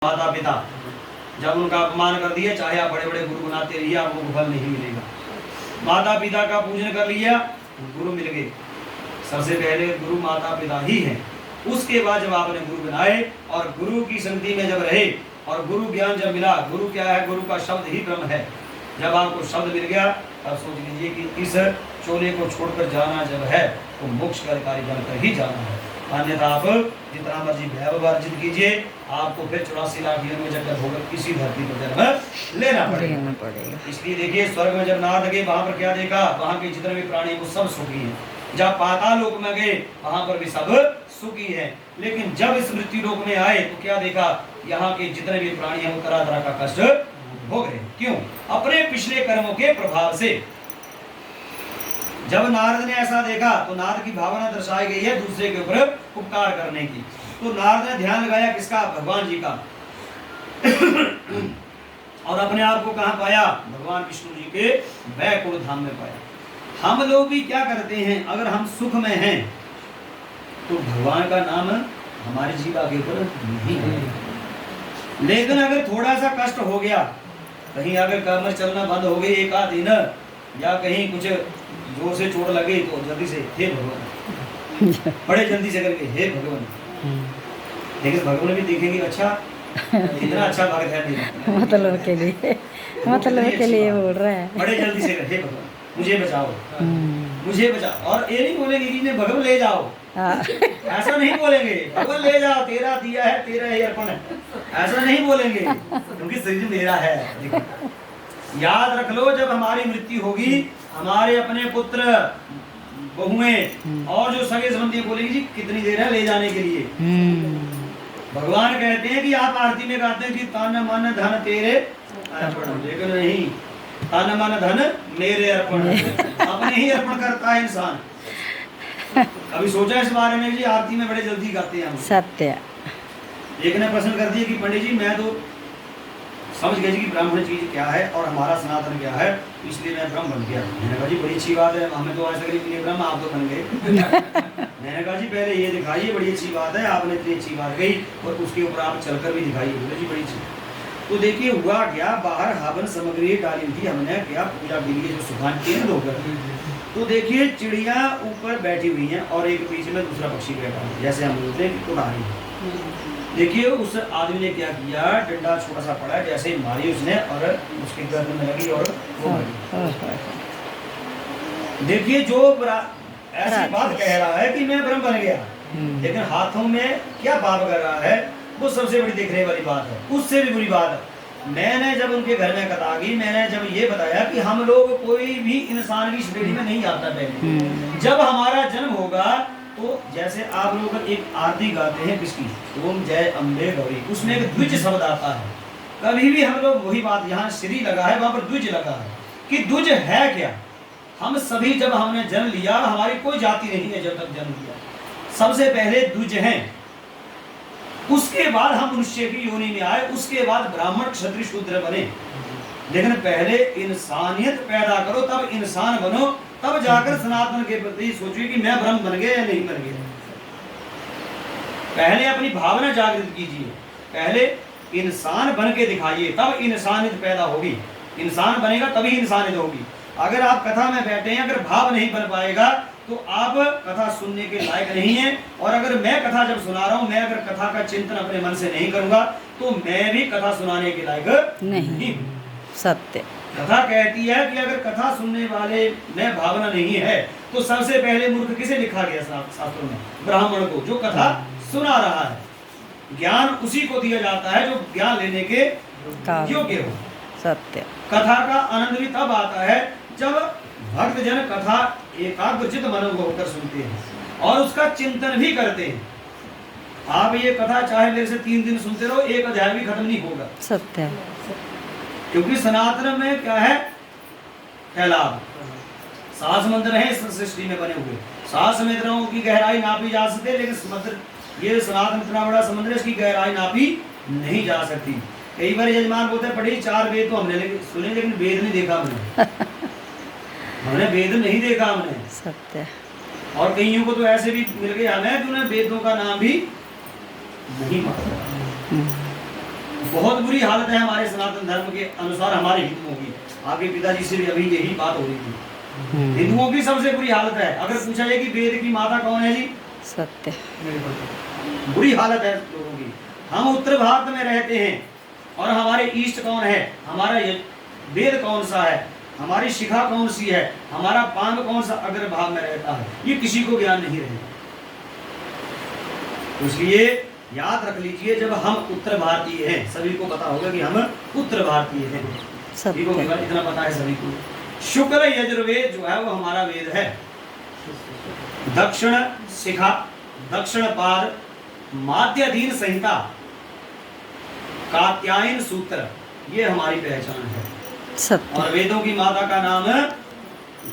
माता पिता जब उनका अपमान कर दिया, चाहे आप बड़े बड़े गुरु बनाते रहिए, आपको फल नहीं मिलेगा। माता पिता का पूजन कर लिया, गुरु मिल गए। सबसे पहले गुरु माता पिता ही हैं। उसके बाद जब आपने गुरु बनाए और गुरु की संगति में जब रहे और गुरु ज्ञान जब मिला, गुरु क्या है? गुरु का शब्द ही ब्रह्म है। जब आपको शब्द मिल गया तब सोच लीजिए कि इस चोले को छोड़कर जाना जब है तो मोक्ष का कार्य बनकर ही जाना है। अन्यथा आप जितना मर्जी वैभव अर्जित कीजिए, आपको फिर 84 लाख में जब होकर किसी धरती पर जन्म लेना पड़ेगा। इसलिए देखिए, स्वर्ग में जब नाथ गए, वहां पर क्या देखा? वहां के जितने भी प्राणी वो सब सुखी हैं। जब पाताल लोक में गए, वहां पर भी सब सुखी हैं। लेकिन जब इस मृत्यु लोक में आए तो क्या देखा? यहाँ के जितने भी प्राणी हैं वो तरह तरह का कष्ट भोग रहे। क्यों? अपने पिछले कर्मों के प्रभाव से। जब नारद ने ऐसा देखा तो नारद की भावना दर्शाई गई है दूसरे के ऊपर उपकार करने की। तो नारद ने ध्यान लगाया किसका? भगवान जी का। और अपने आप को कहां पाया? भगवान विष्णु जी के वैकुंठ धाम में पाया। हम लोग भी क्या करते हैं? अगर हम सुख में हैं तो भगवान का नाम हमारी जीवा के ऊपर नहीं है। लेकिन अगर थोड़ा सा कष्ट हो गया, कहीं अगर कमर चलना बंद हो गई एक आध दिन, या कहीं कुछ जोर से चोट लगे तो जल्दी से हे भगवान, बड़े जल्दी से करके हे भगवान। लेकिन भगवान भी देखेंगे अच्छा इतना अच्छा भक्त है नहीं, मतलब के लिए बोल रहा है। बड़े जल्दी से कर हे भगवान मुझे बचाओ, मुझे बचाओ। और ये नहीं बोलेंगे कि इन्हें भगवान ले जाओ, ऐसा नहीं बोलेंगे। भगवान ले जाओ, तेरा दिया है, तेरा ही अर्पण है, ऐसा नहीं बोलेंगे, क्योंकि शरीर मेरा है। याद रख लो, जब हमारी मृत्यु होगी, हमारे अपने पुत्र बहुएं और जो सगे संबंधी बोलेंगे जी कितनी देर है ले जाने के लिए। भगवान कहते हैं कि आप आरती में गाते हैं कि तन मन धन तेरे अर्पण, लेकिन नहीं, तन मन धन मेरे अर्पण, अपने ही अर्पण करता है इंसान। अभी सोचा इस बारे में जी? आरती में बड़े जल्दी गाते हैं हम। सत्य। एक ने प्रश्न कर दिया कि पंडित जी मैं तो समझ गए जी कि ब्राह्मण चीज क्या है और हमारा सनातन क्या है, इसलिए मैं ब्रह्म बन गया। मैंने कहा जी बड़ी अच्छी बात है, हमें तो आज तक नहीं मिले ब्रह्म, आप तो बन गए। मैंने कहा जी पहले ये दिखाइए, बड़ी अच्छी बात है, आपने इतनी अच्छी बात कही और उसके ऊपर आप चलकर भी दिखाइए। बोले जी बड़ी अच्छी। तो देखिए हुआ क्या, बाहर हवन सामग्री डाली थी हमने, क्या पूजा के लिए जो सुखान केंद्र होकर, तो देखिए चिड़िया ऊपर बैठी हुई हैं और एक पीछे में दूसरा पक्षी बैठा है, जैसे हम बोलते हैं कि उड़ानी। देखिए उस आदमी ने क्या किया, डंडा छोटा सा पड़ा जैसे ही मारी उसने और उसके गर्दन में लगी और वो मर गई। देखिए जो ऐसी बात कह रहा है कि मैं ब्रह्म बन गया, लेकिन हाथों में क्या पाप कर रहा है, वो सबसे बड़ी देखने वाली बात है। उससे भी बुरी बात है, मैंने जब उनके घर में कथा की, मैंने जब ये बताया कि हम लोग कोई भी इंसान की श्रेणी में नहीं आता। पहले जब हमारा जन्म होगा तो जैसे आप लोग एक आरती गाते हैं किसकी, ओम जय अम्बे गौरी, उसमें एक द्विज शब्द आता है। कभी भी हम लोग वही बात, यहाँ श्री लगा है वहां पर द्विज लगा है कि द्विज है क्या? हम सभी जब हमने जन्म लिया, हमारी कोई जाति नहीं है जब तक जन्म लिया, सबसे पहले द्विज हैं, उसके बाद हम मनुष्य की योनि में आए, उसके बाद ब्राह्मण क्षत्रिय शूद्र बने। लेकिन पहले इंसानियत पैदा करो, तब इंसान बनो, तब जाकर सनातन के प्रति सोचिए कि मैं ब्रह्म बन गया या नहीं बन गया। पहले अपनी भावना जागृत कीजिए, पहले इंसान बन के दिखाइए, तब इंसानियत पैदा होगी। इंसान बनेगा तभी इंसानियत होगी। अगर आप कथा में बैठे हैं, अगर भाव नहीं बन पाएगा तो आप कथा सुनने के लायक नहीं है। और अगर मैं कथा जब सुना रहा हूं, मैं अगर कथा का चिंतन अपने मन से नहीं करूंगा तो मैं भी कथा सुनाने के लायक नहीं। सत्य। कथा कहती है कि अगर कथा सुनने वाले में भावना नहीं है तो सबसे पहले मूर्ख किसे लिखा गया शास्त्रों में? ब्राह्मण को, जो कथा सुना रहा है। ज्ञान उसी को दिया जाता है जो ज्ञान लेने के योग्य हो। सत्य। कथा का आनंद भी तब आता है जब भक्त जन कथा एकाग्रचित मन होकर सुनते हैं और उसका चिंतन भी करते हैं। आप ये कथा चाहे मेरे से 3 दिन सुनते रहो, एक अध्याय भी खत्म नहीं होगा। सत्य। क्योंकि सनातन में क्या है? फैलाव। 7 समुद्र हैं इस सृष्टि में बने हुए, 7 समुद्रों की गहराई नापी जा सकती है, लेकिन समुद्र, ये सनातन इतना बड़ा समुद्र है, इसकी गहराई नापी नहीं जा सकती। कई बार यजमान बोलते हैं पढ़ी 4 वेद तो हमने सुने, लेकिन वेद नहीं देखा हमने। हमने वेद नहीं देखा हमने। सत्य। और कईयों को तो ऐसे भी मिल गए हमें, जिन्होंने वेदों का नाम भी नहीं माना। बहुत बुरी हालत है हमारे सनातन धर्म के अनुसार हमारे हिंदुओं की। आपके पिताजी से भी अभी यही बात हो रही थी। हिंदुओं की सबसे बुरी हालत है। अगर पूछा जाए कि वेद की माता कौन है जी, सत्य। बुरी हालत है लोगों की। हम उत्तर भारत में रहते हैं और हमारे ईस्ट कौन है, हमारा वेद कौन सा है, हमारी शिखा कौन सी है, हमारा पांग कौन सा अग्रभाग में रहता है, ये किसी को ज्ञान नहीं रहेगा। इसलिए याद रख लीजिए, जब हम उत्तर भारतीय हैं, सभी को पता होगा कि हम उत्तर भारतीय हैं, सभी को इतना पता है सभी को। शुक्ल यजुर्वेद जो है वो हमारा वेद है। दक्षिण शिखा, दक्षिण पाद, माध्यधीन संहिता, कात्यायन सूत्र, ये हमारी पहचान है। सत्य। और वेदों की माता का नाम है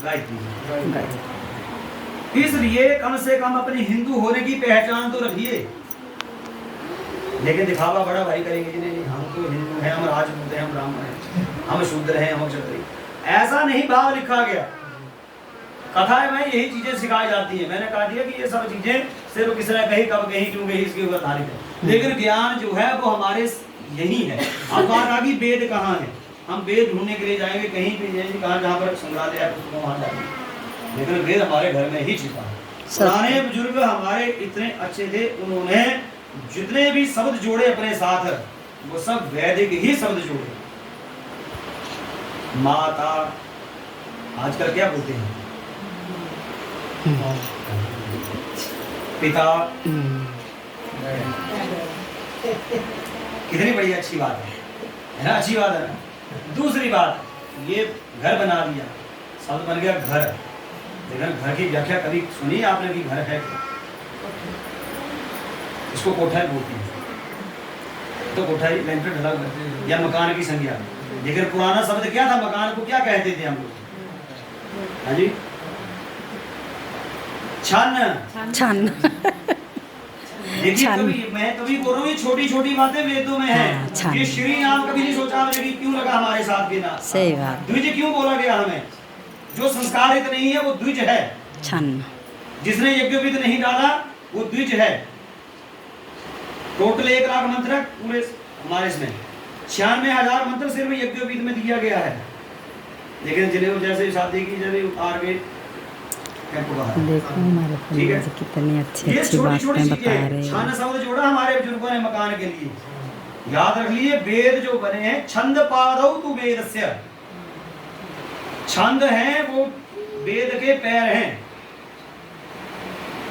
गायत्री। इसलिए कम से कम अपनी हिंदू होने की पहचान तो रखिए। लेकिन दिखावा बड़ा भाई करेंगे कि नहीं हम तो हिंदू हैं, हम राजपूत हैं, हम ब्राह्मण हैं, हम शूद्र हैं, हम क्षत्रिय, ऐसा नहीं भाव लिखा गया। कथाएं में यही चीजें सिखाई जाती है। मैंने कहा दिया कि ये सब चीजें सिर्फ किसी ने कही, कब कही, क्यों कही, इसके ऊपर आधारित है। लेकिन ज्ञान जो है वो हमारे यही है। अब बात आ गई वेद कहाँ है, हम वेद ढूंढने के लिए जाएंगे कहीं भी, कहाँ जहाँ पर संग्रहालय है पुस्तकों वहाँ जाएंगे, लेकिन वेद हमारे घर में ही छिपा है। पुराने बुजुर्ग हमारे इतने अच्छे थे, उन्होंने जितने भी शब्द जोड़े अपने साथ वो सब वैदिक ही शब्द जोड़े। माता आजकल क्या बोलते हैं, पिता, कितनी बड़ी अच्छी बात है ना, अच्छी बात है ना। दूसरी बात, ये घर बना दिया, शब्द बन गया घर। लेकिन घर की व्याख्या कभी सुनी आपने कि घर है, इसको कोठा बोलते हैं, तो कोठा ही लेंटर ढला हुआ या मकान की संज्ञा। लेकिन पुराना शब्द क्या था, मकान को क्या कहते थे हम लोग, हाँ जी, छन। छन। देखिए कभी मैं कभी बोल रहा हूँ, ये छोटी छोटी बातें वेदों में है। ये श्री नाम कभी नहीं सोचा हमने कि क्यों लगा हमारे साथ के नाम, सही बात। द्विज क्यों बोला गया हमें, जो संस्कारित नहीं है वो द्विज है। छन। जिसने यज्ञोपवीत नहीं डाला वो द्विज है। टोटल 1 लाख मंत्र पूरे हमारे इसमें 96,000 मंत्र सिर्फ यज्ञोपवीत में दिया गया है। लेकिन जिन्हें जैसे शादी की जब उतार के देखो हमारे पंडित जी कितनी अच्छी अच्छी बातें बता रहे हैं। छंद शब्द जोड़ा हमारे बुजुर्गों ने मकान के लिए। याद रख लीजिए, वेद जो बने हैं, छंद पादौ तु वेदस्य, छंद है वो वेद के पैर हैं।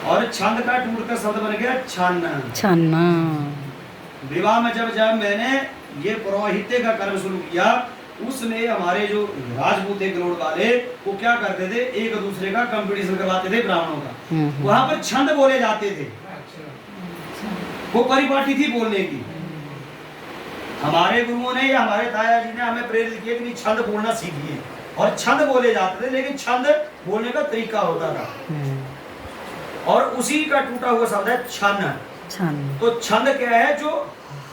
और छंद का टूटकर शब्द बन गया छन्न। छन्ना। विवाह में जब मैंने ये पुरोहित्य का कर्म शुरू किया, उसमें हमारे जो राजपूत थे गरुड़ वाले, वो क्या करते थे, एक दूसरे का कंपटीशन करवाते थे ब्राह्मणों का। वहां पर छंद बोले जाते थे, वो परिपाटी थी बोलने की। हमारे गुरुओं ने या हमारे ताया जी ने हमें प्रेरित किया कि छंद बोलना सीखिए। और छंद बोले जाते थे, लेकिन छंद बोलने का तरीका होता था। और उसी का टूटा हुआ शब्द है छन्न। छन्न। तो छंद क्या है, जो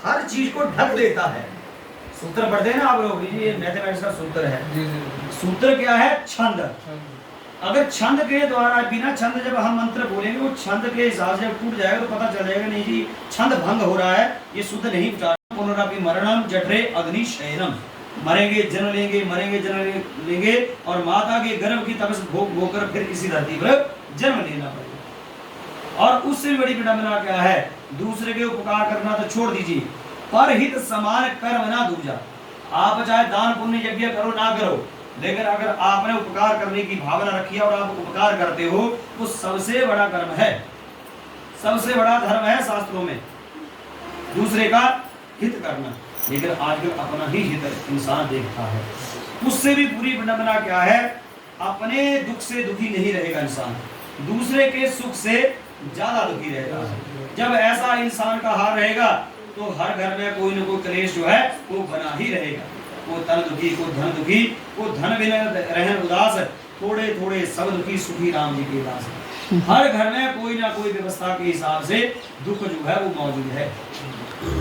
हर चीज को ढक देता है। सूत्र पढ़ते हैं ना आप लोग, ये मैथमेटिक्स का सूत्र है। सूत्र क्या है, छंद। अगर छंद के द्वारा, बिना छंद जब हम मंत्र बोलेंगे, वो छंद के हिसाब से टूट जाएगा तो पता चल जाएगा नहीं जी छंद भंग हो रहा है, ये शुद्ध नहीं उच्चारण। पुनरपि मरणम जठरे अग्नि शयनम, मरेंगे जन्म लेंगे, मरेंगे जन्म लेंगे, और माता के गर्भ की तपस भोग होकर फिर इसी धरती पर जन्म लेना पड़ेगा। और उससे बड़ी विडंबना क्या है, दूसरे के उपकार करना तो छोड़ दीजिए, परहित समान कर्म ना दूजा। आप चाहे दान पुण्य यज्ञ करो ना करो, लेकिन अगर आपने उपकार करने की भावना रखी है और आप उपकार करते हो, तो सबसे बड़ा कर्म है, सबसे बड़ा धर्म है शास्त्रों में, दूसरे का हित करना। लेकिन आजकल अपना ही हित इंसान देखता है। उससे भी पूरी विडंबना क्या है, अपने दुख से दुखी नहीं रहेगा इंसान, दूसरे के सुख से ज्यादा दुखी रहेगा। जब ऐसा इंसान का हाल रहेगा तो हर घर में कोई न कोई क्लेश जो है वो बना ही रहेगा। वो तन दुखी, को धन दुखी, को धन बिना रहन उदास, थोड़े थोड़े सब दुखी, सुखी राम जी के दास। हर घर में कोई ना कोई व्यवस्था के हिसाब से दुख जो है वो मौजूद है,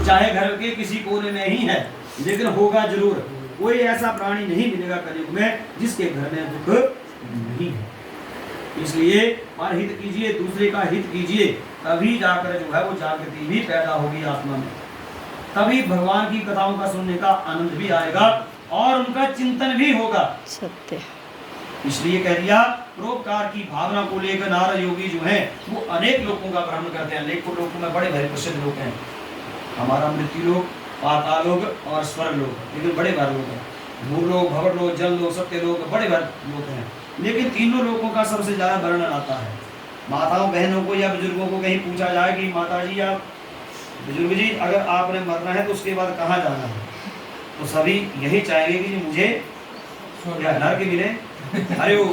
चाहे घर के किसी कोने में ही है, लेकिन होगा जरूर। कोई ऐसा प्राणी नहीं मिलेगा कलयुग में जिसके घर में दुख नहीं है। इसलिए परहित कीजिए, दूसरे का हित कीजिए, तभी जाकर जो है वो जागृति भी पैदा होगी आत्मा में। तभी भगवान की कथाओं का सुनने का आनंद भी आएगा और उनका चिंतन भी होगा। सत्य। इसलिए कह दिया परोपकार की भावना को लेकर नारद योगी जो हैं वो अनेक लोगों का भ्रमण करते हैं। अनेक लोगों में बड़े बड़े प्रसिद्ध लोग हैं, हमारा मृत्यु लोक, पाताल लोक और स्वर्ग लोक, लेकिन बड़े बड़े लोग हैं। भूलोक, भवर लोक, जल लोक, सत्य लोक, बड़े बड़े लोग हैं। लेकिन तीनों लोगों का सबसे ज्यादा वर्णन आता है। माताओं बहनों को या बुजुर्गों को कहीं पूछा जाए कि माता जी या बुजुर्ग जी अगर आपने मरना है तो उसके बाद कहाँ जाना है, तो सभी यही चाहेंगे कि मुझे या नरक मिले। अरे वो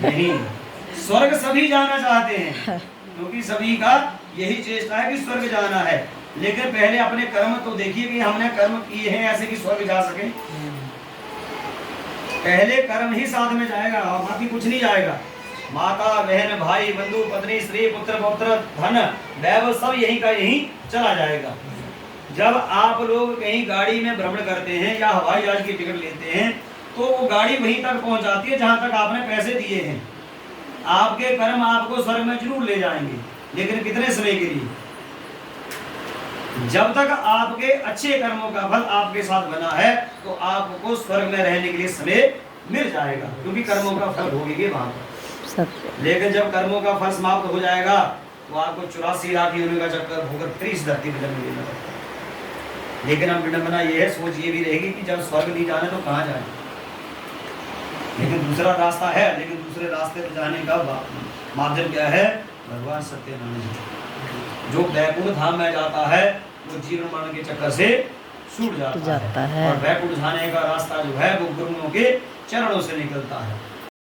नहीं, स्वर्ग सभी जाना चाहते हैं क्योंकि सभी का यही चेष्टा है कि स्वर्ग जाना है। लेकिन पहले अपने कर्म तो देखिए कि हमने कर्म किए हैं ऐसे कि स्वर्ग जा सके। पहले कर्म ही साथ में जाएगा और बाकी कुछ नहीं जाएगा। माता बहन भाई बंधु पत्नी स्त्री पुत्र पौत्र धन वैभव सब यही का यही चला जाएगा। जब आप लोग कहीं गाड़ी में भ्रमण करते हैं या हवाई जहाज की टिकट लेते हैं तो वो गाड़ी वहीं तक पहुंचाती है जहां तक आपने पैसे दिए हैं। आपके कर्म आपको स्वर्ग में जरूर ले जाएंगे, लेकिन कितने समय के लिए? जब तक आपके अच्छे कर्मों का फल आपके साथ बना है तो आपको स्वर्ग में रहने के लिए समय मिल जाएगा, क्योंकि कर्मों का फल भोगेंगे वहां पर। लेकिन जब कर्मों का फल समाप्त हो जाएगा तो आपको 84 लाख योनियों का चक्कर होकर फिर इस धरती पर जन्म लेना पड़ता है। लेकिन हम विडंबना ये है, सोच ये भी रहेगी कि जब स्वर्ग नहीं जाना तो कहाँ जाए। लेकिन दूसरा रास्ता है, लेकिन दूसरे रास्ते पर जाने का माध्यम क्या है? भगवान सत्यनारायण। जो वैकुंठ धाम में जाता है वो जीवन मरण के चक्कर से छूट जाता है। और वैकुंठ जाने का रास्ता जो है वो गुरुओं के चरणों से निकलता है।